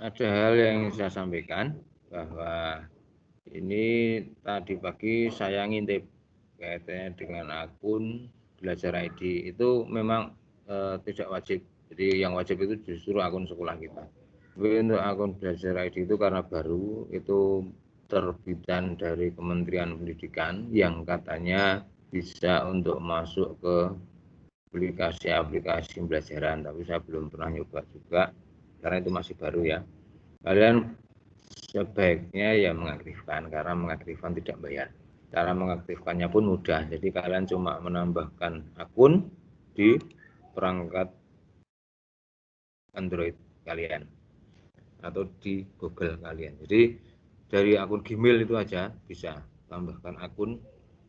ada hal yang saya sampaikan bahwa ini tadi pagi saya ngintip kaitannya dengan akun Belajar ID itu memang tidak wajib. Jadi yang wajib itu justru akun sekolah kita. Tapi untuk akun Belajar ID itu karena baru, itu terbitan dari Kementerian Pendidikan yang katanya bisa untuk masuk ke aplikasi-aplikasi pembelajaran, tapi saya belum pernah nyoba juga karena itu masih baru ya. Kalian sebaiknya ya mengaktifkan, karena mengaktifkan tidak bayar. Cara mengaktifkannya pun mudah, jadi kalian cuma menambahkan akun di perangkat Android kalian atau di Google kalian. Jadi dari akun Gmail itu aja bisa tambahkan akun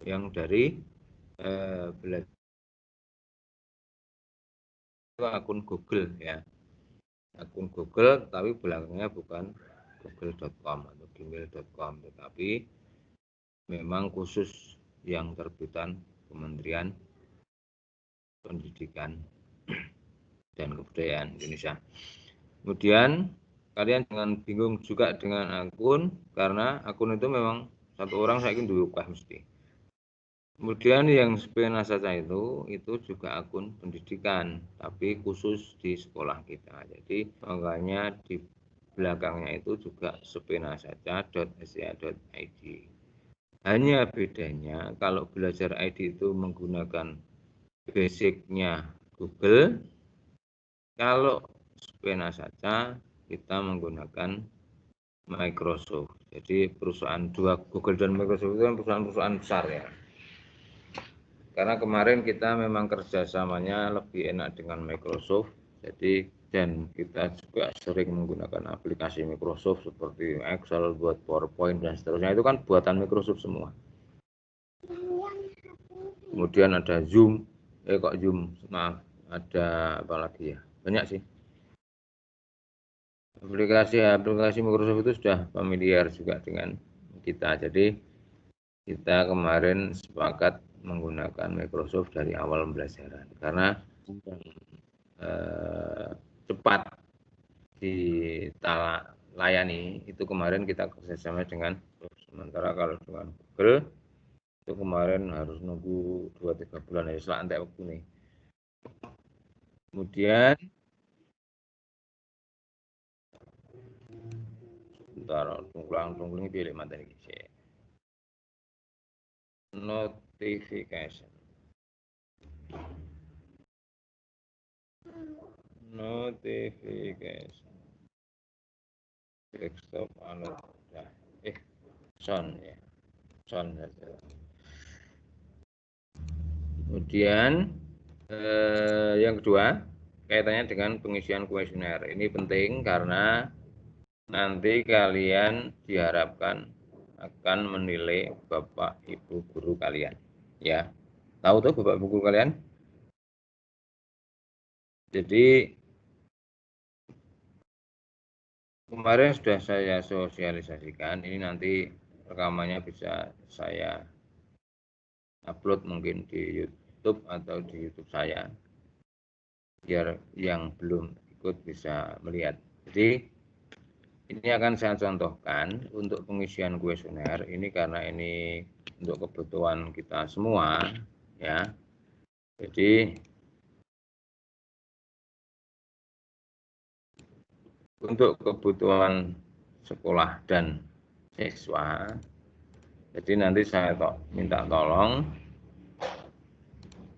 yang dari belajar akun Google ya, akun Google tapi belakangnya bukan google.com atau gmail.com, tetapi memang khusus yang terbitan Kementerian Pendidikan dan Kebudayaan Indonesia. Kemudian kalian jangan bingung juga dengan akun, karena akun itu memang satu orang saya ingin dibuka mesti. Kemudian yang sepena saja itu juga akun pendidikan, tapi khusus di sekolah kita. Jadi makanya di belakangnya itu juga sepena saja .sca.id. Hanya bedanya kalau Belajar ID itu menggunakan basicnya Google, kalau sepena saja kita menggunakan Microsoft. Jadi perusahaan dua, Google dan Microsoft itu kan perusahaan-perusahaan besar ya. Karena kemarin kita memang kerjasamanya lebih enak dengan Microsoft, jadi dan kita juga sering menggunakan aplikasi Microsoft seperti Excel, buat PowerPoint dan seterusnya, itu kan buatan Microsoft semua. Kemudian ada Zoom, maaf, ada apa lagi ya, banyak sih. Aplikasi Microsoft itu sudah familiar juga dengan kita, jadi kita kemarin sepakat menggunakan Microsoft dari awal pembelajaran karena cepat dilayani. Itu kemarin kita kerjasama dengan, sementara kalau dengan Google itu kemarin harus nunggu 2-3 bulan ya, setelah antek waktu nih. Kemudian sebentar, tunggu pilih materi ini. Notification desktop alert ya, sound ya, sound saja. Kemudian yang kedua kaitannya dengan pengisian kuesioner. Ini penting karena nanti kalian diharapkan akan menilai Bapak Ibu guru kalian ya. Tahu tuh Bapak Ibu guru kalian? Jadi kemarin sudah saya sosialisasikan, ini nanti rekamannya bisa saya upload mungkin di YouTube atau di YouTube saya, biar yang belum ikut bisa melihat. Jadi ini akan saya contohkan untuk pengisian kuesioner ini, karena ini untuk kebutuhan kita semua ya. Jadi untuk kebutuhan sekolah dan siswa, jadi nanti saya minta tolong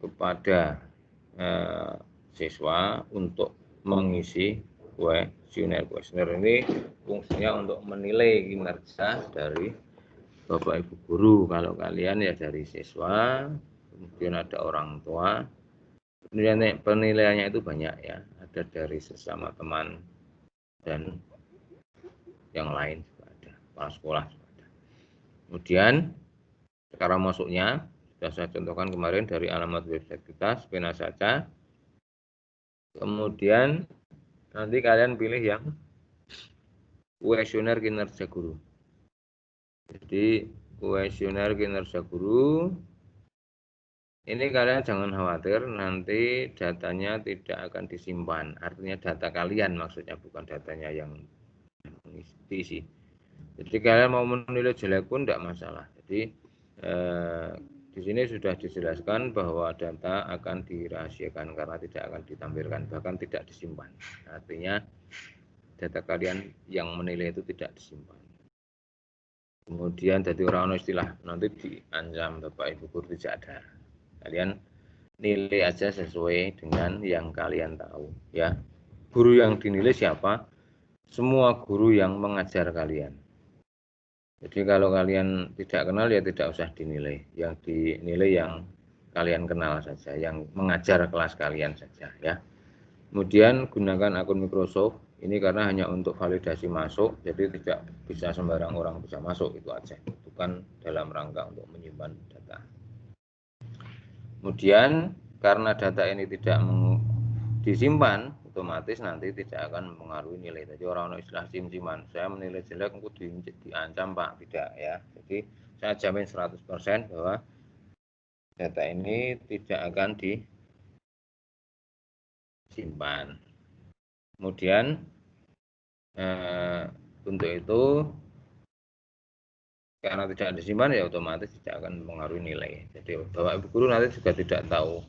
kepada siswa untuk mengisi kuesioner. Kuesioner ini fungsinya untuk menilai kinerja dari Bapak Ibu guru. Kalau kalian ya dari siswa, kemudian ada orang tua. Penilaiannya itu banyak ya, ada dari sesama teman dan yang lain juga ada, kepala sekolah juga ada. Kemudian cara masuknya sudah saya contohkan kemarin dari alamat website kita, sepena saja. Kemudian nanti kalian pilih yang kuesioner kinerja guru. Jadi kuesioner kinerja guru ini kalian jangan khawatir, nanti datanya tidak akan disimpan. Artinya data kalian maksudnya, bukan datanya yang diisi. Jadi kalian mau menilai jelek pun tidak masalah. Jadi di sini sudah dijelaskan bahwa data akan dirahasiakan karena tidak akan ditampilkan, bahkan tidak disimpan. Artinya data kalian yang menilai itu tidak disimpan. Kemudian jadi orang istilah nanti diancam Bapak Ibu guru tidak ada. Kalian nilai aja sesuai dengan yang kalian tahu ya. Guru yang dinilai siapa? Semua guru yang mengajar kalian. Jadi kalau kalian tidak kenal ya tidak usah dinilai. Yang dinilai yang kalian kenal saja, yang mengajar kelas kalian saja ya. Kemudian gunakan akun Microsoft ini karena hanya untuk validasi masuk, jadi tidak bisa sembarang orang bisa masuk, itu aja. Bukan dalam rangka untuk menyimpan data. Kemudian karena data ini tidak disimpan, otomatis nanti tidak akan mempengaruhi nilai. Jadi orang istilah sim-siman, saya menilai jelek, aku diancam Pak, tidak ya. Jadi saya jamin 100% bahwa data ini tidak akan disimpan. Kemudian untuk itu karena tidak disimpan ya otomatis tidak akan mempengaruhi nilai. Jadi Bapak Ibu guru nanti juga tidak tahu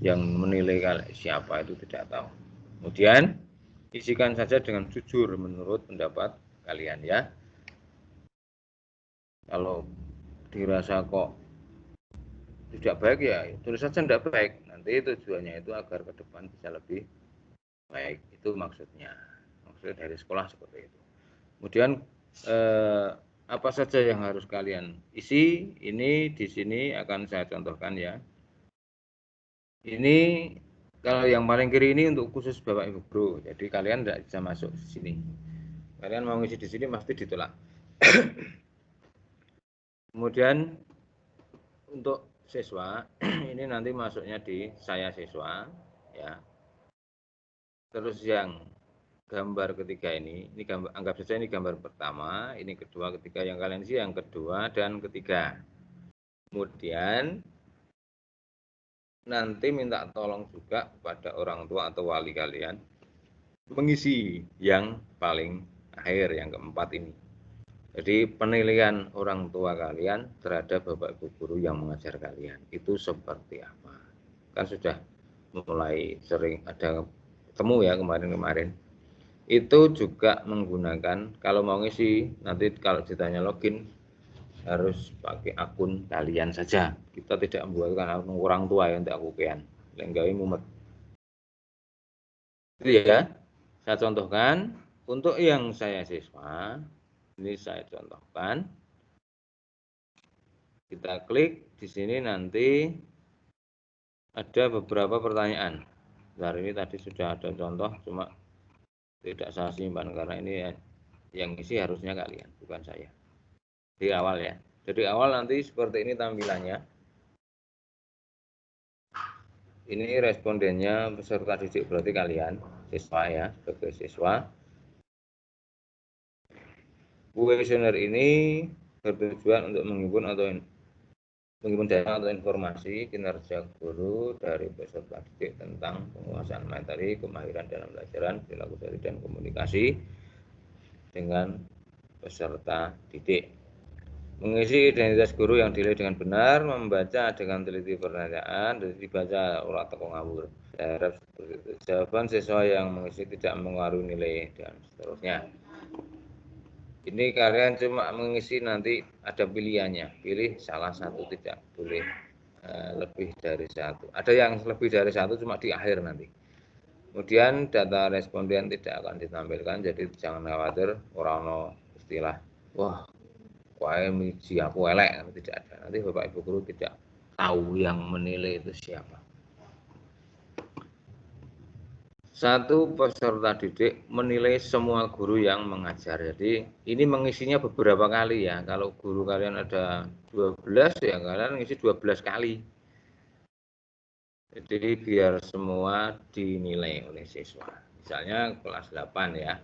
yang menilai siapa, itu tidak tahu. Kemudian isikan saja dengan jujur menurut pendapat kalian ya. Kalau dirasa kok tidak baik ya tulis saja tidak baik. Nanti tujuannya itu agar ke depan bisa lebih baik. Itu maksudnya. Maksud dari sekolah seperti itu. Kemudian apa saja yang harus kalian isi, ini di sini akan saya contohkan ya. Ini kalau yang paling kiri ini untuk khusus Bapak Ibu guru, jadi kalian tidak bisa masuk di sini. Kalian mau ngisi di sini pasti ditolak. Kemudian untuk siswa ini nanti masuknya di saya siswa ya. Terus yang gambar ketiga ini gambar, anggap saja ini gambar pertama, ini kedua, ketiga, yang kalian isi yang kedua dan ketiga. Kemudian nanti minta tolong juga kepada orang tua atau wali kalian mengisi yang paling akhir, yang keempat ini. Jadi penilaian orang tua kalian terhadap Bapak Ibu guru yang mengajar kalian itu seperti apa? Kan sudah mulai sering ada ketemu ya kemarin-kemarin. Itu juga menggunakan, kalau mau ngisi nanti kalau ditanya login harus pakai akun kalian saja. Kita tidak membuatkan akun orang tua yang tidak kukean. Lenggawi mumet. Itu ya. Saya contohkan untuk yang saya siswa. Ini saya contohkan. Kita klik di sini nanti ada beberapa pertanyaan. Hari ini tadi sudah ada contoh, cuma tidak saya simpan karena ini yang isi harusnya kalian, bukan saya. Di awal ya. Jadi awal nanti seperti ini tampilannya. Ini respondennya peserta didik berarti kalian, siswa ya, sebagai siswa. Kuesioner ini bertujuan untuk menghimpun data atau informasi kinerja guru dari peserta didik tentang penguasaan materi, kemahiran dalam pelajaran, perilaku sehari dan komunikasi dengan peserta didik. Mengisi identitas guru yang dinilai dengan benar, membaca dengan teliti pertanyaan, dan dibaca ulah teko ngawur. Saya harap seperti itu. Jawaban siswa yang mengisi tidak mengaruhi nilai dan seterusnya. Ini kalian cuma mengisi, nanti ada pilihannya, pilih salah satu, tidak boleh lebih dari satu. Ada yang lebih dari satu cuma di akhir nanti. Kemudian data responden tidak akan ditampilkan, jadi jangan khawatir orang istilah wah wae miji aku elek, tidak ada. Nanti Bapak Ibu guru tidak tahu yang menilai itu siapa. Satu peserta didik menilai semua guru yang mengajar. Jadi ini mengisinya beberapa kali ya. Kalau guru kalian ada 12 ya kalian ngisi 12 kali. Jadi biar semua dinilai oleh siswa. Misalnya kelas 8 ya.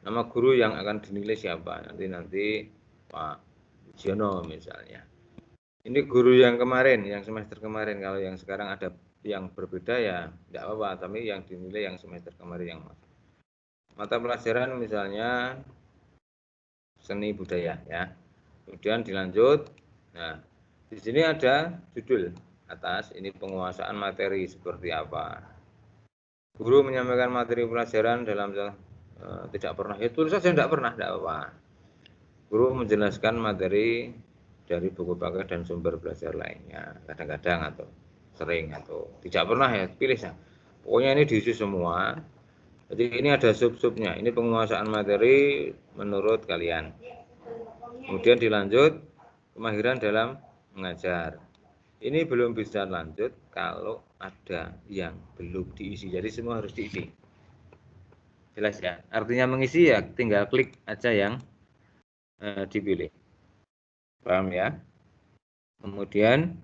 Nama guru yang akan dinilai siapa? Nanti Pak Jono misalnya. Ini guru yang kemarin, yang semester kemarin. Kalau yang sekarang ada yang berbeda ya tidak apa-apa, tapi yang dinilai yang semester kemarin yang masuk. Mata pelajaran misalnya seni budaya ya. Kemudian dilanjut. Nah, di sini ada judul atas, ini penguasaan materi seperti apa. Guru menyampaikan materi pelajaran dalam tidak pernah, ya tulis saja tidak pernah, tidak apa-apa. Guru menjelaskan materi dari buku paket dan sumber belajar lainnya, kadang-kadang atau sering atau tidak pernah ya, pilih ya. Pokoknya ini diisi semua. Jadi ini ada sub-subnya. Ini penguasaan materi menurut kalian. Kemudian dilanjut kemahiran dalam mengajar. Ini belum bisa lanjut kalau ada yang belum diisi. Jadi semua harus diisi. Jelas ya? Artinya mengisi ya tinggal klik aja yang dipilih. Paham ya? Kemudian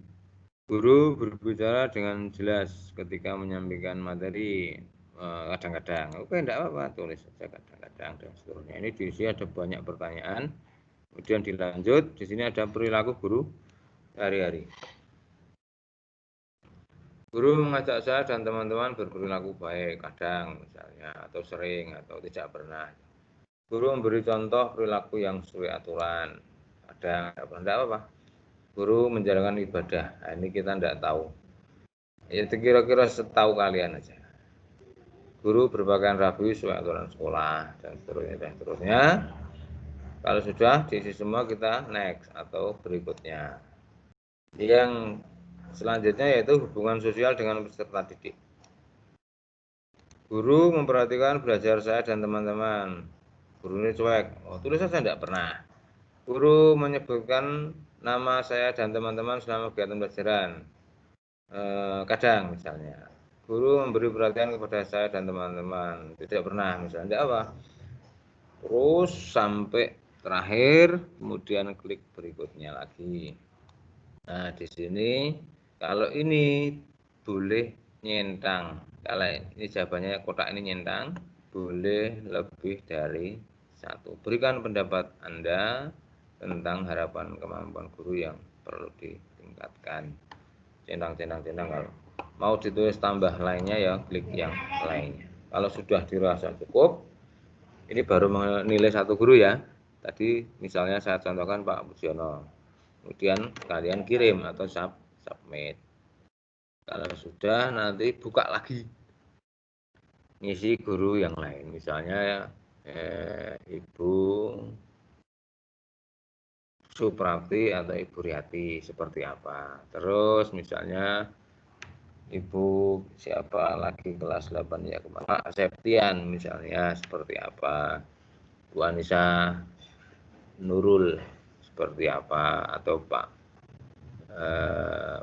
guru berbicara dengan jelas ketika menyampaikan materi. Kadang-kadang, oke enggak apa-apa, tulis saja kadang-kadang dan seterusnya. Ini diisi ada banyak pertanyaan. Kemudian dilanjut, di sini ada perilaku guru sehari-hari. Guru mengajak saya dan teman-teman berperilaku baik, kadang misalnya, atau sering, atau tidak pernah. Guru memberi contoh perilaku yang sesuai aturan, kadang, tidak apa-apa. Guru menjalankan ibadah, nah, ini kita tidak tahu. Itu kira-kira setahu kalian aja. Guru berpakaian rapi sesuai aturan sekolah, dan seterusnya, dan seterusnya. Kalau sudah diisi semua, kita next atau berikutnya. Yang selanjutnya yaitu hubungan sosial dengan peserta didik. Guru memperhatikan belajar saya dan teman-teman. Guru ini cuek, tulis saja tidak pernah. Guru menyebutkan nama saya dan teman-teman selama kegiatan pelajaran. Kadang misalnya. Guru memberi perhatian kepada saya dan teman-teman. Tidak pernah misalnya. Tidak apa. Terus sampai terakhir, kemudian klik berikutnya lagi. Nah, di sini kalau ini boleh nyentang. Kalau ini jawabannya kotak ini nyentang, boleh lebih dari satu. Berikan pendapat Anda tentang harapan kemampuan guru yang perlu ditingkatkan. Centang. Kalau mau ditulis tambah lainnya ya klik yang lainnya. Kalau sudah dirasa cukup, ini baru menilai satu guru ya. Tadi misalnya saya contohkan Pak Budiono. Kemudian kalian kirim atau submit. Kalau sudah nanti buka lagi. Ngisi guru yang lain. Misalnya Ibu Suprapti atau Ibu Riyati seperti apa. Terus misalnya Ibu siapa lagi kelas 8 ya kemana? Pak Septian misalnya seperti apa. Bu Anissa Nurul seperti apa, atau Pak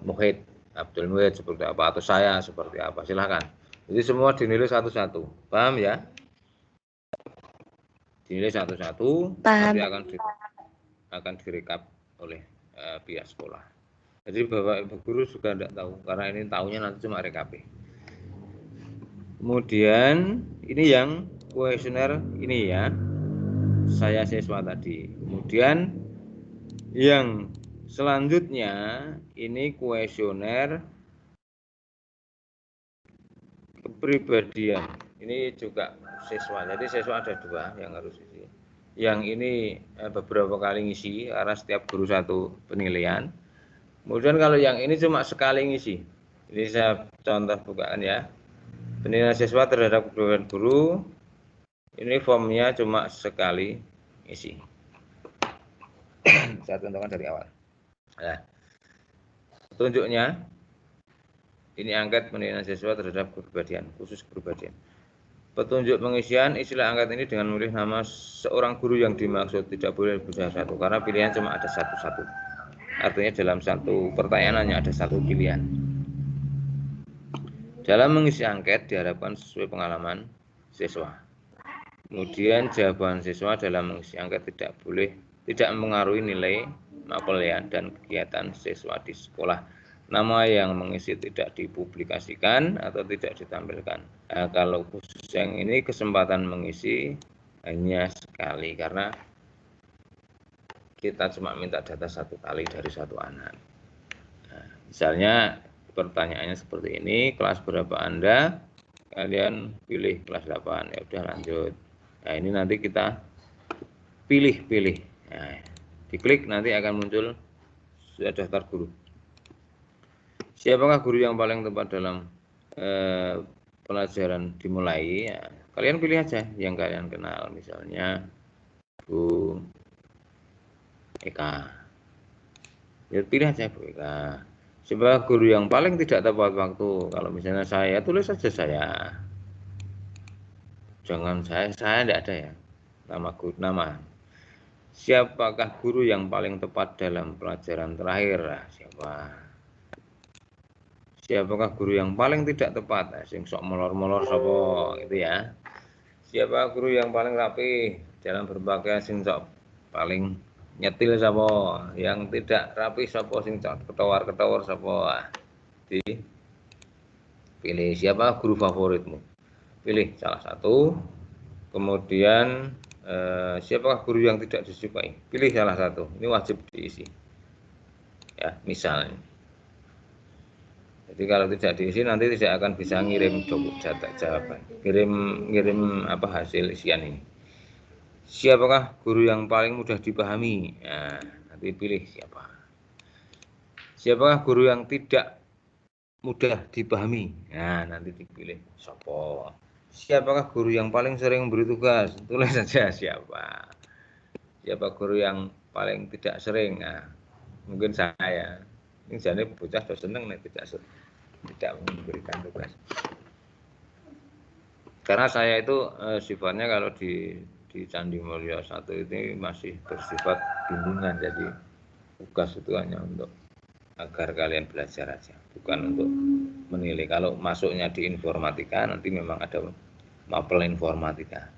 Muhid Abdul Muhid seperti apa, atau saya seperti apa, silahkan. Jadi semua dinilai satu-satu, paham ya? Dinilai satu-satu, nanti akan direkap oleh pihak sekolah. Jadi Bapak Ibu guru juga tidak tahu, karena ini tahunya nanti cuma rekap. Kemudian ini yang kuesioner ini ya, saya siswa tadi. Kemudian yang selanjutnya ini kuesioner kepribadian. Ini juga siswa. Jadi siswa ada dua yang harus isi. Yang ini beberapa kali ngisi karena setiap guru satu penilaian. Kemudian kalau yang ini cuma sekali ngisi. Ini saya contoh bukaan ya. Penilaian siswa terhadap kepribadian guru. Ini formnya cuma sekali isi. Saya contohkan dari awal. Nah, petunjuknya ini angket penilaian siswa terhadap kepribadian, khusus kepribadian. Petunjuk pengisian istilah angket ini dengan memilih nama seorang guru yang dimaksud, tidak boleh lebih dari satu karena pilihan cuma ada satu-satu. Artinya dalam satu pertanyaan hanya ada satu pilihan. Dalam mengisi angket diharapkan sesuai pengalaman siswa. Kemudian jawaban siswa dalam mengisi angket tidak mengaruhi nilai mapelian dan kegiatan siswa di sekolah. Nama yang mengisi tidak dipublikasikan atau tidak ditampilkan. Nah, kalau khusus yang ini kesempatan mengisi hanya sekali karena kita cuma minta data satu kali dari satu anak. Nah, misalnya pertanyaannya seperti ini, kelas berapa Anda? Kalian pilih kelas 8, ya udah lanjut. Nah, ini nanti kita pilih. Nah, diklik nanti akan muncul sudah daftar guru. Siapakah guru yang paling tepat dalam pelajaran dimulai? Ya, kalian pilih aja yang kalian kenal, misalnya Bu Eka. Ya, pilih aja Bu Eka. Siapa guru yang paling tidak tepat waktu? Kalau misalnya saya, tulis saja saya. Jangan saya tidak ada ya. Nama. Siapakah guru yang paling tepat dalam pelajaran terakhir? Nah, siapakah guru yang paling tidak tepat? Nah, sing sok molor-molor sapa gitu ya. Siapa guru yang paling rapi dalam berpakaian, sing sok paling nyetil sapa? Yang tidak rapi sapa, sing sok ketawar-ketawar sapa? Pilih siapa guru favoritmu. Pilih salah satu. Kemudian siapakah guru yang tidak disukai? Pilih salah satu. Ini wajib diisi. Ya, misalnya. Jadi kalau tidak diisi nanti tidak akan bisa ngirim jawaban. Ngirim hasil isian ini. Siapakah guru yang paling mudah dipahami? Nah, nanti pilih siapa. Siapakah guru yang tidak mudah dipahami? Nah, nanti dipilih siapa. Siapakah guru yang paling sering memberi tugas? Tulis saja siapa. Siapa guru yang paling tidak sering? Nah, mungkin saya. Ini jadi bocah seneng nih tidak memberikan tugas. Karena saya itu sifatnya kalau di Candi Mulya 1 ini masih bersifat bimbingan, jadi tugas itu hanya untuk agar kalian belajar aja, bukan untuk menilai. Kalau masuknya di informatika nanti memang ada mapel informatika,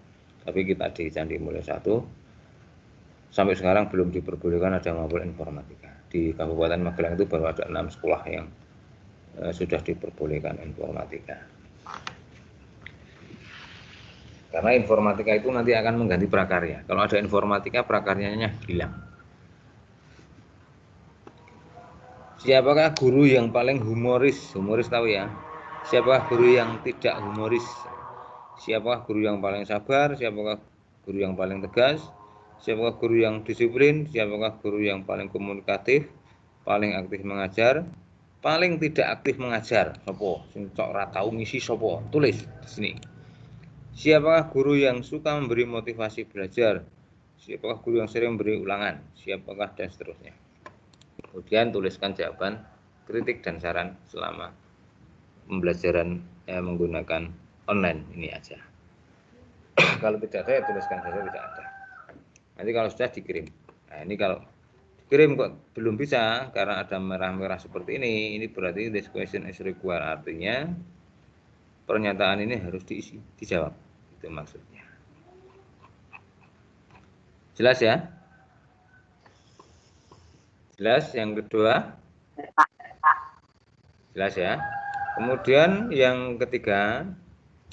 tapi kita di Candi Mulya 1 sampai sekarang belum diperbolehkan ada mapel informatika. Di Kabupaten Magelang itu baru ada 6 sekolah yang sudah diperbolehkan informatika. Karena informatika itu nanti akan mengganti prakarya. Kalau ada informatika, prakaryanya hilang. Siapakah guru yang paling humoris? Humoris tahu ya. Siapakah guru yang tidak humoris? Siapakah guru yang paling sabar? Siapakah guru yang paling tegas? Siapakah guru yang disiplin? Siapakah guru yang paling komunikatif? Paling aktif mengajar? Paling tidak aktif mengajar? Sopo? Sing cok ora tau ngisi sopo? Tulis di sini. Siapakah guru yang suka memberi motivasi belajar? Siapakah guru yang sering memberi ulangan? Siapakah dan seterusnya. Kemudian tuliskan jawaban, kritik dan saran selama pembelajaran menggunakan online ini aja. Kalau tidak ada ya tuliskan saja tidak ada. Nanti kalau sudah dikirim. Nah, ini kalau dikirim kok belum bisa karena ada merah-merah seperti ini berarti this question is required, artinya pernyataan ini harus diisi, dijawab. Itu maksudnya. Jelas ya? Jelas yang kedua? Jelas ya? Kemudian yang ketiga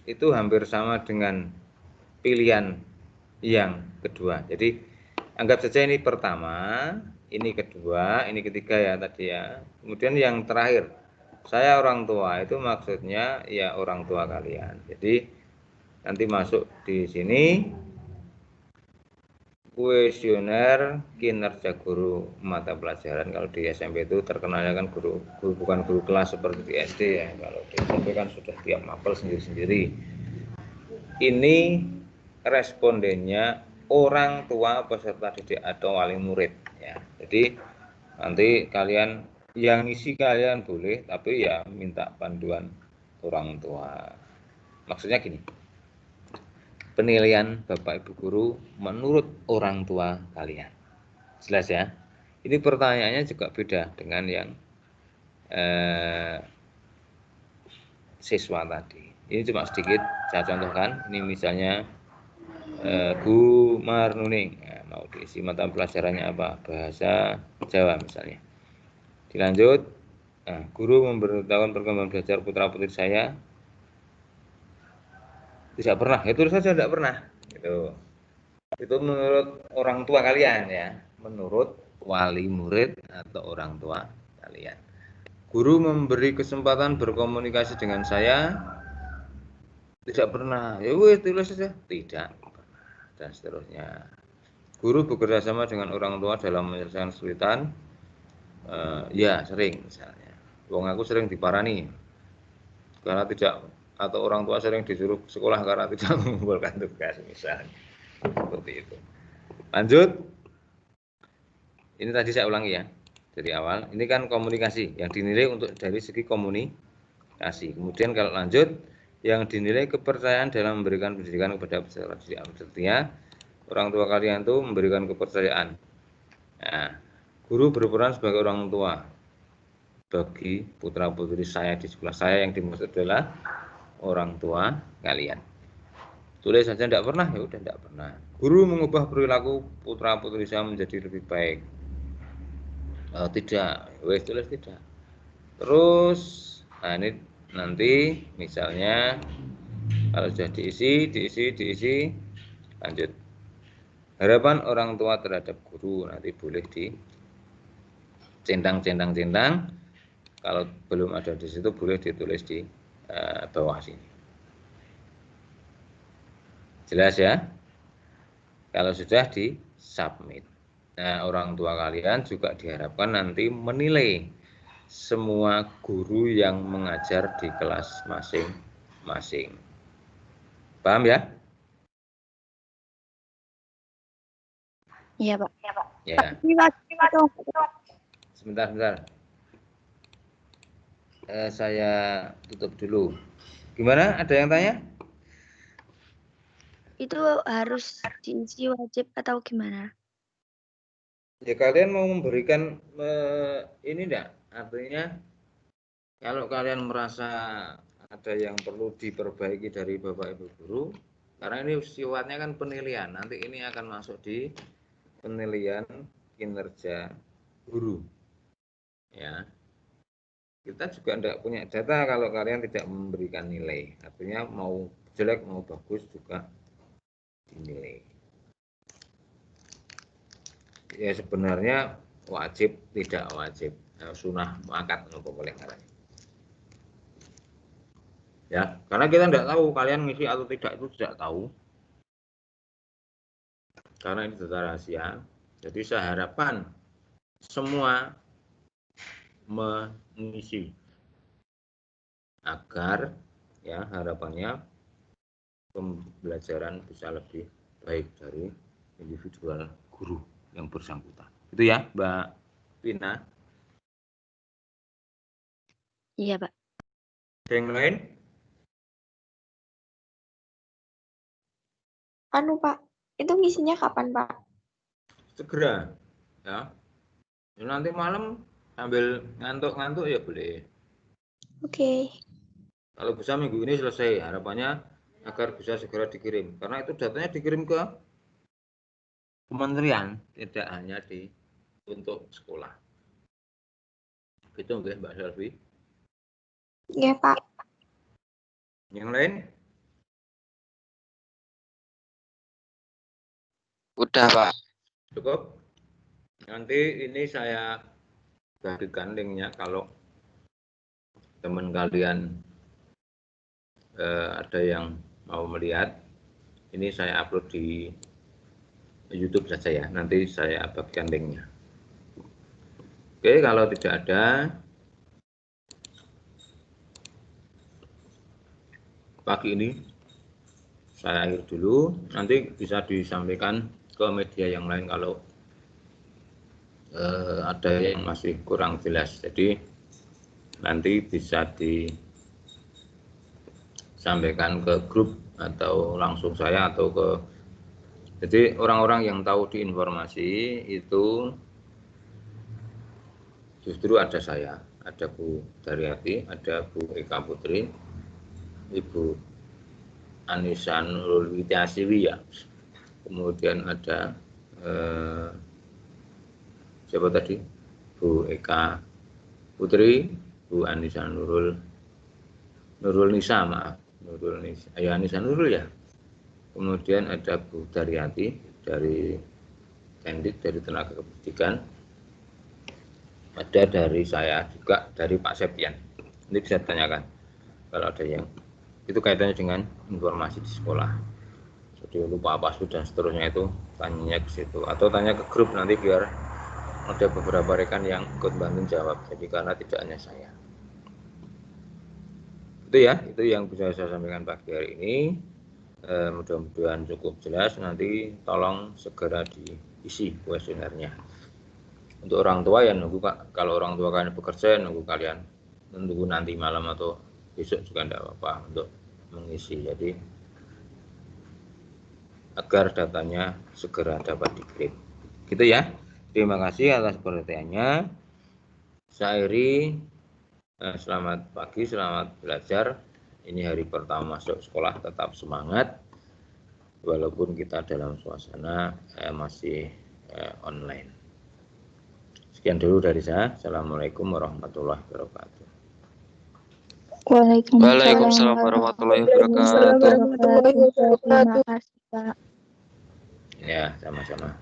itu hampir sama dengan pilihan yang kedua. Jadi anggap saja ini pertama, ini kedua, ini ketiga ya tadi ya. Kemudian yang terakhir, saya orang tua, itu maksudnya ya orang tua kalian. Jadi nanti masuk di sini kuesioner kinerja guru mata pelajaran. Kalau di SMP itu terkenalnya kan guru bukan guru kelas seperti di SD ya. Kalau di SMP kan sudah tiap mapel sendiri-sendiri. Ini respondennya orang tua peserta didik atau wali murid ya. Jadi nanti kalian yang isi kalian boleh, tapi ya minta panduan orang tua. Maksudnya gini, penilaian Bapak Ibu guru menurut orang tua kalian. Jelas ya? Ini pertanyaannya juga beda dengan yang siswa tadi. Ini cuma sedikit saya contohkan. Ini misalnya Bu Marnuning, mau diisi mata pelajarannya apa? Bahasa Jawa misalnya. Dilanjut, guru memberitahukan perkembangan belajar putra-putri saya tidak pernah. Itu saja tidak pernah. Itu menurut orang tua kalian ya, menurut wali murid atau orang tua kalian. Guru memberi kesempatan berkomunikasi dengan saya tidak pernah. Ya wes tulis saja tidak pernah dan seterusnya. Guru bekerja sama dengan orang tua dalam menyelesaikan kesulitan. Ya sering misalnya. Wong aku sering diparani karena tidak, atau orang tua sering disuruh sekolah karena tidak mengumpulkan tugas misalnya. Seperti itu. Lanjut. Ini tadi saya ulangi ya dari awal. Ini kan komunikasi yang dinilai untuk dari segi komunikasi. Kemudian kalau lanjut, yang dinilai kepercayaan dalam memberikan pendidikan kepada peserta didik. Artinya orang tua kalian tuh memberikan kepercayaan. Nah, guru berperan sebagai orang tua bagi putra putri saya di sekolah. Saya yang dimaksud adalah orang tua kalian. Tulis saja tidak pernah, ya udah tidak pernah. Guru mengubah perilaku putra putri saya menjadi lebih baik. Tidak, wes tulis tidak. Terus, nah ini nanti misalnya kalau sudah diisi, lanjut. Harapan orang tua terhadap guru nanti boleh di centang. Kalau belum ada di situ boleh ditulis di bawah sini. Jelas ya? Kalau sudah di submit. Nah, orang tua kalian juga diharapkan nanti menilai semua guru yang mengajar di kelas masing-masing. Paham ya? Iya, Pak. Ya. Sebentar. Saya tutup dulu. Gimana? Ada yang tanya? Itu harus diisi wajib atau gimana? Ya kalian mau memberikan ini enggak? Artinya kalau kalian merasa ada yang perlu diperbaiki dari Bapak Ibu guru, karena ini sifatnya kan penilaian. Nanti ini akan masuk di penilaian kinerja guru. Ya. Kita juga tidak punya data kalau kalian tidak memberikan nilai. Artinya mau jelek mau bagus juga dinilai. Ya sebenarnya wajib tidak wajib, sunah muakkad nopo boleh caranya. Ya, karena kita tidak tahu kalian ngisi atau tidak, itu tidak tahu. Karena ini data rahasia. Jadi saya harapkan semua mengisi agar ya harapannya pembelajaran bisa lebih baik dari individual guru yang bersangkutan. Itu ya, Mbak Vina. Iya, Pak. Ada yang lain? Pak, itu ngisinya kapan, Pak? Segera, ya. Nanti malam sambil ngantuk-ngantuk ya boleh. Oke. Kalau bisa minggu ini selesai, harapannya agar bisa segera dikirim. Karena itu datanya dikirim ke kementerian, tidak hanya untuk sekolah. Gitu mungkin Mbak Selvi. Iya, Pak. Yang lain? Udah, Pak. Cukup? Nanti ini saya bagikan linknya kalau teman kalian ada yang mau melihat. Ini saya upload di YouTube saja ya. Nanti saya bagikan linknya. Oke, kalau tidak ada, pagi ini saya akhir dulu. Nanti bisa disampaikan ke media yang lain kalau ada yang masih kurang jelas. Jadi nanti bisa disampaikan ke grup atau langsung saya atau ke, jadi orang-orang yang tahu di informasi itu justru ada saya, ada Bu Daryati, ada Bu Eka Putri, Ibu Anissa Nurul Widyasiwi ya, kemudian ada siapa tadi, Bu Eka Putri, Bu Anissa Nurul Nisa, maaf, Nurul Nisa, ya Anissa Nurul ya, kemudian ada Bu Daryati dari Tendik, dari Tenaga Kependidikan, ada dari saya juga, dari Pak Septian. Ini bisa ditanyakan kalau ada yang itu kaitannya dengan informasi di sekolah. lupa password dan seterusnya itu tanya ke situ atau tanya ke grup nanti biar ada beberapa rekan yang ikut bantu jawab. Jadi karena tidak hanya saya. Itu ya, itu yang bisa saya sampaikan pagi hari ini. Mudah-mudahan cukup jelas. Nanti tolong segera diisi kuesionernya. Untuk orang tua ya nunggu Kak. Kalau orang tua kalian bekerja nunggu kalian menunggu nanti malam atau besok juga tidak apa-apa untuk mengisi. Jadi agar datanya segera dapat dikirim. Gitu ya. Terima kasih atas perhatiannya. Saya Iri, selamat pagi, selamat belajar. Ini hari pertama masuk sekolah, tetap semangat. Walaupun kita dalam suasana masih online. Sekian dulu dari saya. Assalamualaikum warahmatullahi wabarakatuh. Waalaikumsalam warahmatullahi wabarakatuh. Assalamualaikum warahmatullahi wabarakatuh. Terima kasih, Pak. Ya, sama-sama.